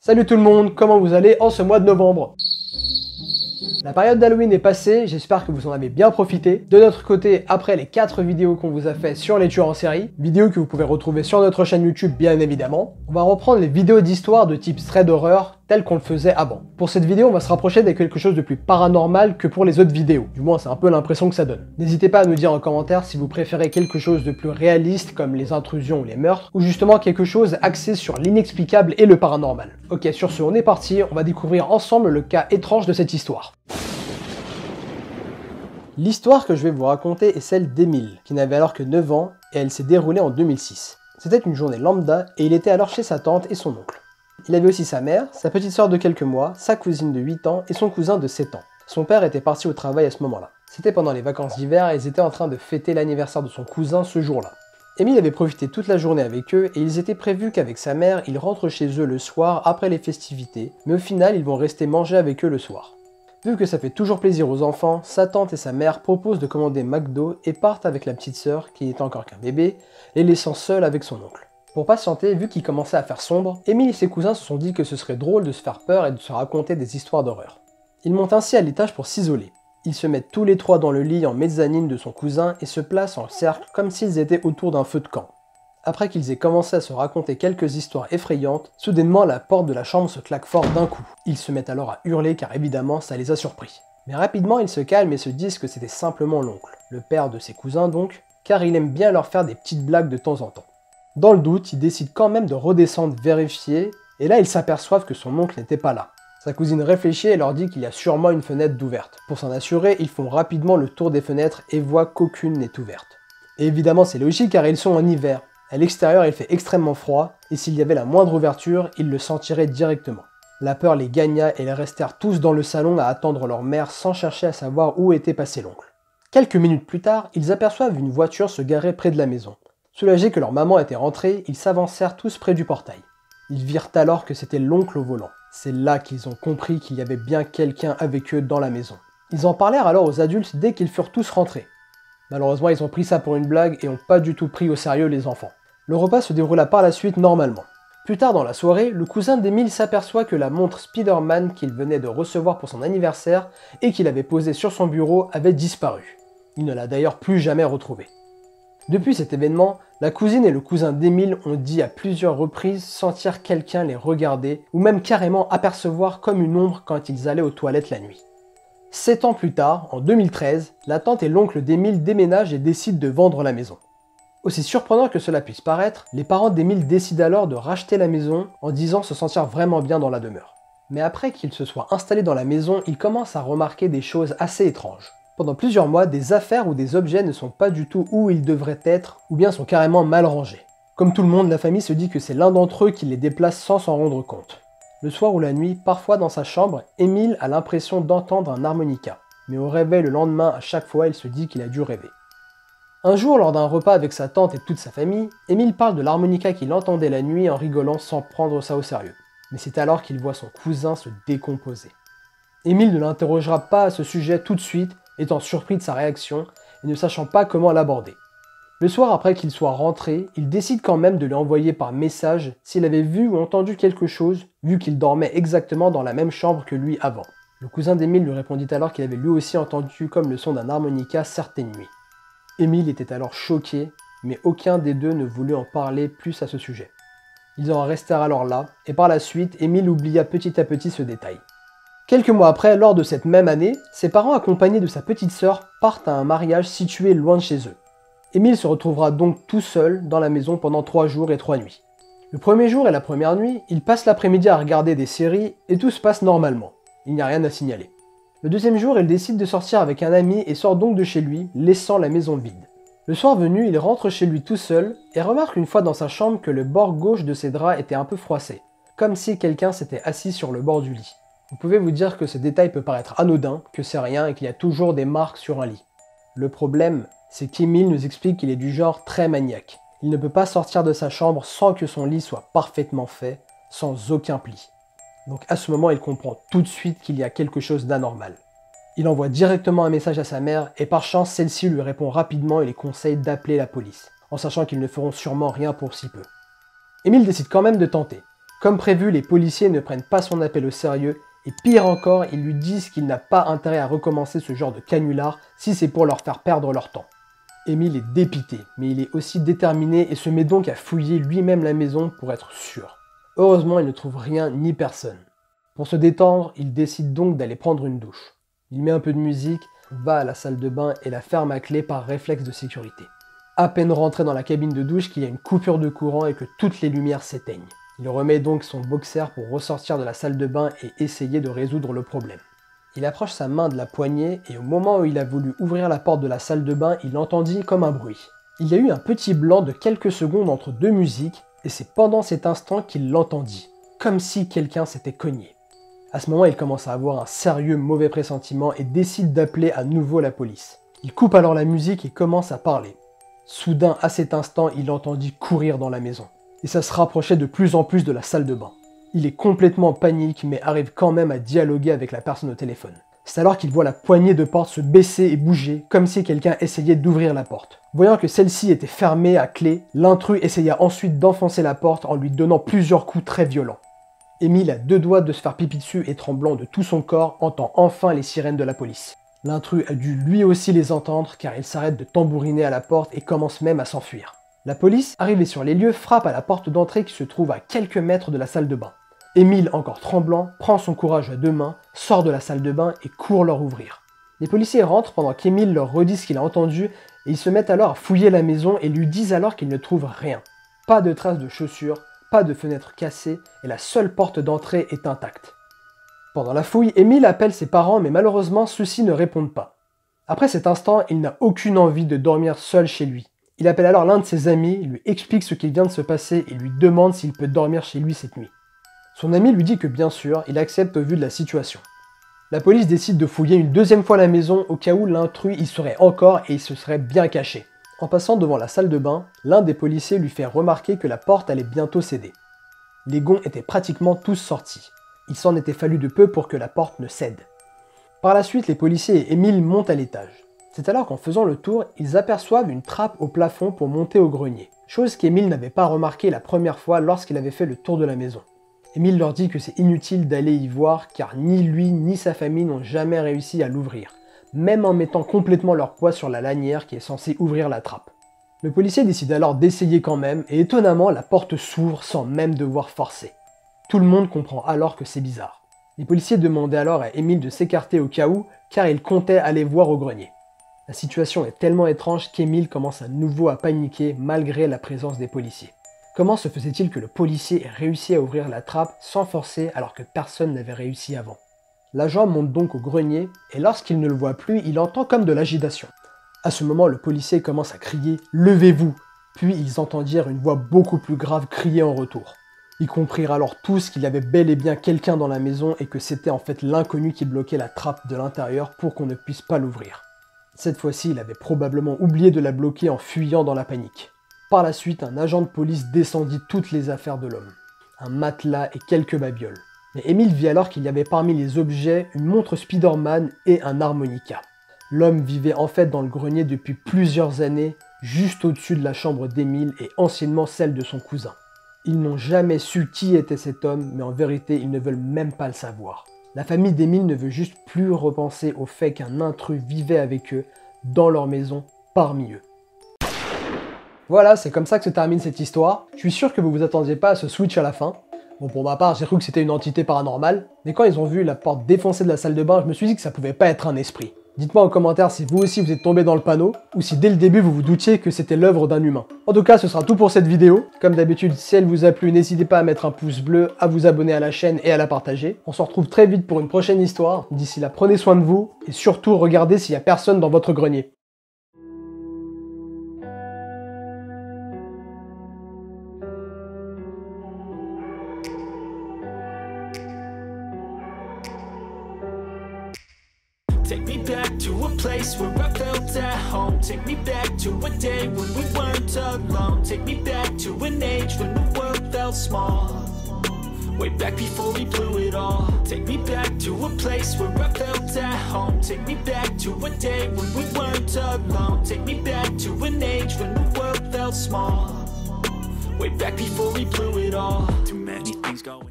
Salut tout le monde, comment vous allez en ce mois de novembre? La période d'Halloween est passée, j'espère que vous en avez bien profité. De notre côté, après les 4 vidéos qu'on vous a fait sur les tueurs en série, vidéos que vous pouvez retrouver sur notre chaîne YouTube bien évidemment, on va reprendre les vidéos d'histoire de type thread horreur telles qu'on le faisait avant. Pour cette vidéo, on va se rapprocher de quelque chose de plus paranormal que pour les autres vidéos. Du moins, c'est un peu l'impression que ça donne. N'hésitez pas à nous dire en commentaire si vous préférez quelque chose de plus réaliste comme les intrusions ou les meurtres, ou justement quelque chose axé sur l'inexplicable et le paranormal. Ok, sur ce, on est parti, on va découvrir ensemble le cas étrange de cette histoire. L'histoire que je vais vous raconter est celle d'Émile, qui n'avait alors que 9 ans, et elle s'est déroulée en 2006. C'était une journée lambda, et il était alors chez sa tante et son oncle. Il avait aussi sa mère, sa petite sœur de quelques mois, sa cousine de 8 ans et son cousin de 7 ans. Son père était parti au travail à ce moment-là. C'était pendant les vacances d'hiver et ils étaient en train de fêter l'anniversaire de son cousin ce jour-là. Émile avait profité toute la journée avec eux et ils étaient prévus qu'avec sa mère, ils rentrent chez eux le soir après les festivités, mais au final, ils vont rester manger avec eux le soir. Vu que ça fait toujours plaisir aux enfants, sa tante et sa mère proposent de commander McDo et partent avec la petite sœur, qui n'était encore qu'un bébé, les laissant seule avec son oncle. Pour patienter, vu qu'il commençait à faire sombre, Émile et ses cousins se sont dit que ce serait drôle de se faire peur et de se raconter des histoires d'horreur. Ils montent ainsi à l'étage pour s'isoler. Ils se mettent tous les trois dans le lit en mezzanine de son cousin et se placent en cercle comme s'ils étaient autour d'un feu de camp. Après qu'ils aient commencé à se raconter quelques histoires effrayantes, soudainement la porte de la chambre se claque fort d'un coup. Ils se mettent alors à hurler car évidemment ça les a surpris. Mais rapidement ils se calment et se disent que c'était simplement l'oncle, le père de ses cousins donc, car il aime bien leur faire des petites blagues de temps en temps. Dans le doute, ils décident quand même de redescendre vérifier, et là ils s'aperçoivent que son oncle n'était pas là. Sa cousine réfléchit et leur dit qu'il y a sûrement une fenêtre d'ouverte. Pour s'en assurer, ils font rapidement le tour des fenêtres et voient qu'aucune n'est ouverte. Et évidemment c'est logique car ils sont en hiver. À l'extérieur, il fait extrêmement froid, et s'il y avait la moindre ouverture, ils le sentiraient directement. La peur les gagna et ils restèrent tous dans le salon à attendre leur mère sans chercher à savoir où était passé l'oncle. Quelques minutes plus tard, ils aperçoivent une voiture se garer près de la maison. Soulagés que leur maman était rentrée, ils s'avancèrent tous près du portail. Ils virent alors que c'était l'oncle au volant. C'est là qu'ils ont compris qu'il y avait bien quelqu'un avec eux dans la maison. Ils en parlèrent alors aux adultes dès qu'ils furent tous rentrés. Malheureusement, ils ont pris ça pour une blague et n'ont pas du tout pris au sérieux les enfants. Le repas se déroula par la suite normalement. Plus tard dans la soirée, le cousin d'Émile s'aperçoit que la montre Spider-Man qu'il venait de recevoir pour son anniversaire et qu'il avait posée sur son bureau avait disparu. Il ne l'a d'ailleurs plus jamais retrouvée. Depuis cet événement, la cousine et le cousin d'Émile ont dit à plusieurs reprises sentir quelqu'un les regarder ou même carrément apercevoir comme une ombre quand ils allaient aux toilettes la nuit. 7 ans plus tard, en 2013, la tante et l'oncle d'Émile déménagent et décident de vendre la maison. Aussi surprenant que cela puisse paraître, les parents d'Émile décident alors de racheter la maison en disant se sentir vraiment bien dans la demeure. Mais après qu'ils se soient installés dans la maison, ils commencent à remarquer des choses assez étranges. Pendant plusieurs mois, des affaires ou des objets ne sont pas du tout où ils devraient être, ou bien sont carrément mal rangés. Comme tout le monde, la famille se dit que c'est l'un d'entre eux qui les déplace sans s'en rendre compte. Le soir ou la nuit, parfois dans sa chambre, Émile a l'impression d'entendre un harmonica. Mais au réveil le lendemain, à chaque fois, il se dit qu'il a dû rêver. Un jour, lors d'un repas avec sa tante et toute sa famille, Émile parle de l'harmonica qu'il entendait la nuit en rigolant sans prendre ça au sérieux. Mais c'est alors qu'il voit son cousin se décomposer. Émile ne l'interrogera pas à ce sujet tout de suite, étant surpris de sa réaction et ne sachant pas comment l'aborder. Le soir après qu'il soit rentré, il décide quand même de lui envoyer par message s'il avait vu ou entendu quelque chose, vu qu'il dormait exactement dans la même chambre que lui avant. Le cousin d'Émile lui répondit alors qu'il avait lui aussi entendu comme le son d'un harmonica certaines nuits. Émile était alors choqué, mais aucun des deux ne voulut en parler plus à ce sujet. Ils en restèrent alors là, et par la suite, Émile oublia petit à petit ce détail. Quelques mois après, lors de cette même année, ses parents accompagnés de sa petite sœur partent à un mariage situé loin de chez eux. Émile se retrouvera donc tout seul dans la maison pendant 3 jours et 3 nuits. Le premier jour et la première nuit, il passe l'après-midi à regarder des séries et tout se passe normalement. Il n'y a rien à signaler. Le deuxième jour, il décide de sortir avec un ami et sort donc de chez lui, laissant la maison vide. Le soir venu, il rentre chez lui tout seul et remarque une fois dans sa chambre que le bord gauche de ses draps était un peu froissé, comme si quelqu'un s'était assis sur le bord du lit. Vous pouvez vous dire que ce détail peut paraître anodin, que c'est rien et qu'il y a toujours des marques sur un lit. Le problème, c'est qu'Émile nous explique qu'il est du genre très maniaque. Il ne peut pas sortir de sa chambre sans que son lit soit parfaitement fait, sans aucun pli. Donc à ce moment, il comprend tout de suite qu'il y a quelque chose d'anormal. Il envoie directement un message à sa mère et par chance, celle-ci lui répond rapidement et les conseille d'appeler la police, en sachant qu'ils ne feront sûrement rien pour si peu. Émile décide quand même de tenter. Comme prévu, les policiers ne prennent pas son appel au sérieux, et pire encore, ils lui disent qu'il n'a pas intérêt à recommencer ce genre de canular si c'est pour leur faire perdre leur temps. Émile est dépité, mais il est aussi déterminé et se met donc à fouiller lui-même la maison pour être sûr. Heureusement, il ne trouve rien ni personne. Pour se détendre, il décide donc d'aller prendre une douche. Il met un peu de musique, va à la salle de bain et la ferme à clé par réflexe de sécurité. À peine rentré dans la cabine de douche qu'il y a une coupure de courant et que toutes les lumières s'éteignent. Il remet donc son boxer pour ressortir de la salle de bain et essayer de résoudre le problème. Il approche sa main de la poignée et au moment où il a voulu ouvrir la porte de la salle de bain, il entendit comme un bruit. Il y a eu un petit blanc de quelques secondes entre deux musiques et c'est pendant cet instant qu'il l'entendit, comme si quelqu'un s'était cogné. À ce moment, il commence à avoir un sérieux mauvais pressentiment et décide d'appeler à nouveau la police. Il coupe alors la musique et commence à parler. Soudain, à cet instant, il entendit courir dans la maison. Et ça se rapprochait de plus en plus de la salle de bain. Il est complètement en panique, mais arrive quand même à dialoguer avec la personne au téléphone. C'est alors qu'il voit la poignée de porte se baisser et bouger, comme si quelqu'un essayait d'ouvrir la porte. Voyant que celle-ci était fermée à clé, l'intrus essaya ensuite d'enfoncer la porte en lui donnant plusieurs coups très violents. Émile, à deux doigts de se faire pipi dessus et tremblant de tout son corps, entend enfin les sirènes de la police. L'intrus a dû lui aussi les entendre car il s'arrête de tambouriner à la porte et commence même à s'enfuir. La police, arrivée sur les lieux, frappe à la porte d'entrée qui se trouve à quelques mètres de la salle de bain. Émile, encore tremblant, prend son courage à deux mains, sort de la salle de bain et court leur ouvrir. Les policiers rentrent pendant qu'Émile leur redit ce qu'il a entendu et ils se mettent alors à fouiller la maison et lui disent alors qu'ils ne trouvent rien. Pas de traces de chaussures, pas de fenêtres cassées et la seule porte d'entrée est intacte. Pendant la fouille, Émile appelle ses parents mais malheureusement ceux-ci ne répondent pas. Après cet instant, il n'a aucune envie de dormir seul chez lui. Il appelle alors l'un de ses amis, lui explique ce qui vient de se passer et lui demande s'il peut dormir chez lui cette nuit. Son ami lui dit que bien sûr, il accepte au vu de la situation. La police décide de fouiller une deuxième fois la maison au cas où l'intrus y serait encore et il se serait bien caché. En passant devant la salle de bain, l'un des policiers lui fait remarquer que la porte allait bientôt céder. Les gonds étaient pratiquement tous sortis. Il s'en était fallu de peu pour que la porte ne cède. Par la suite, les policiers et Émile montent à l'étage. C'est alors qu'en faisant le tour, ils aperçoivent une trappe au plafond pour monter au grenier, chose qu'Émile n'avait pas remarqué la première fois lorsqu'il avait fait le tour de la maison. Émile leur dit que c'est inutile d'aller y voir car ni lui ni sa famille n'ont jamais réussi à l'ouvrir, même en mettant complètement leur poids sur la lanière qui est censée ouvrir la trappe. Le policier décide alors d'essayer quand même et étonnamment la porte s'ouvre sans même devoir forcer. Tout le monde comprend alors que c'est bizarre. Les policiers demandaient alors à Émile de s'écarter au cas où car il comptait aller voir au grenier. La situation est tellement étrange qu'Émile commence à nouveau à paniquer malgré la présence des policiers. Comment se faisait-il que le policier ait réussi à ouvrir la trappe sans forcer alors que personne n'avait réussi avant? L'agent monte donc au grenier et lorsqu'il ne le voit plus, il entend comme de l'agitation. À ce moment, le policier commence à crier « Levez-vous !» Puis ils entendirent une voix beaucoup plus grave crier en retour. Ils comprirent alors tous qu'il y avait bel et bien quelqu'un dans la maison et que c'était en fait l'inconnu qui bloquait la trappe de l'intérieur pour qu'on ne puisse pas l'ouvrir. Cette fois-ci, il avait probablement oublié de la bloquer en fuyant dans la panique. Par la suite, un agent de police descendit toutes les affaires de l'homme. Un matelas et quelques babioles. Mais Émile vit alors qu'il y avait parmi les objets une montre Spider-Man et un harmonica. L'homme vivait en fait dans le grenier depuis plusieurs années, juste au-dessus de la chambre d'Émile et anciennement celle de son cousin. Ils n'ont jamais su qui était cet homme, mais en vérité, ils ne veulent même pas le savoir. La famille d'Émile ne veut juste plus repenser au fait qu'un intrus vivait avec eux, dans leur maison, parmi eux. Voilà, c'est comme ça que se termine cette histoire. Je suis sûr que vous vous attendiez pas à ce switch à la fin. Bon, pour ma part, j'ai cru que c'était une entité paranormale, mais quand ils ont vu la porte défoncée de la salle de bain, je me suis dit que ça pouvait pas être un esprit. Dites-moi en commentaire si vous aussi vous êtes tombé dans le panneau, ou si dès le début vous vous doutiez que c'était l'œuvre d'un humain. En tout cas, ce sera tout pour cette vidéo. Comme d'habitude, si elle vous a plu, n'hésitez pas à mettre un pouce bleu, à vous abonner à la chaîne et à la partager. On se retrouve très vite pour une prochaine histoire. D'ici là, prenez soin de vous, et surtout regardez s'il y a personne dans votre grenier. Take me back to a place where I felt at home. Take me back to a day when we weren't alone. Take me back to an age when the world felt small. Way back before we blew it all. Take me back to a place where I felt at home. Take me back to a day when we weren't alone. Take me back to an age when the world felt small. Way back before we blew it all. Too many things things going.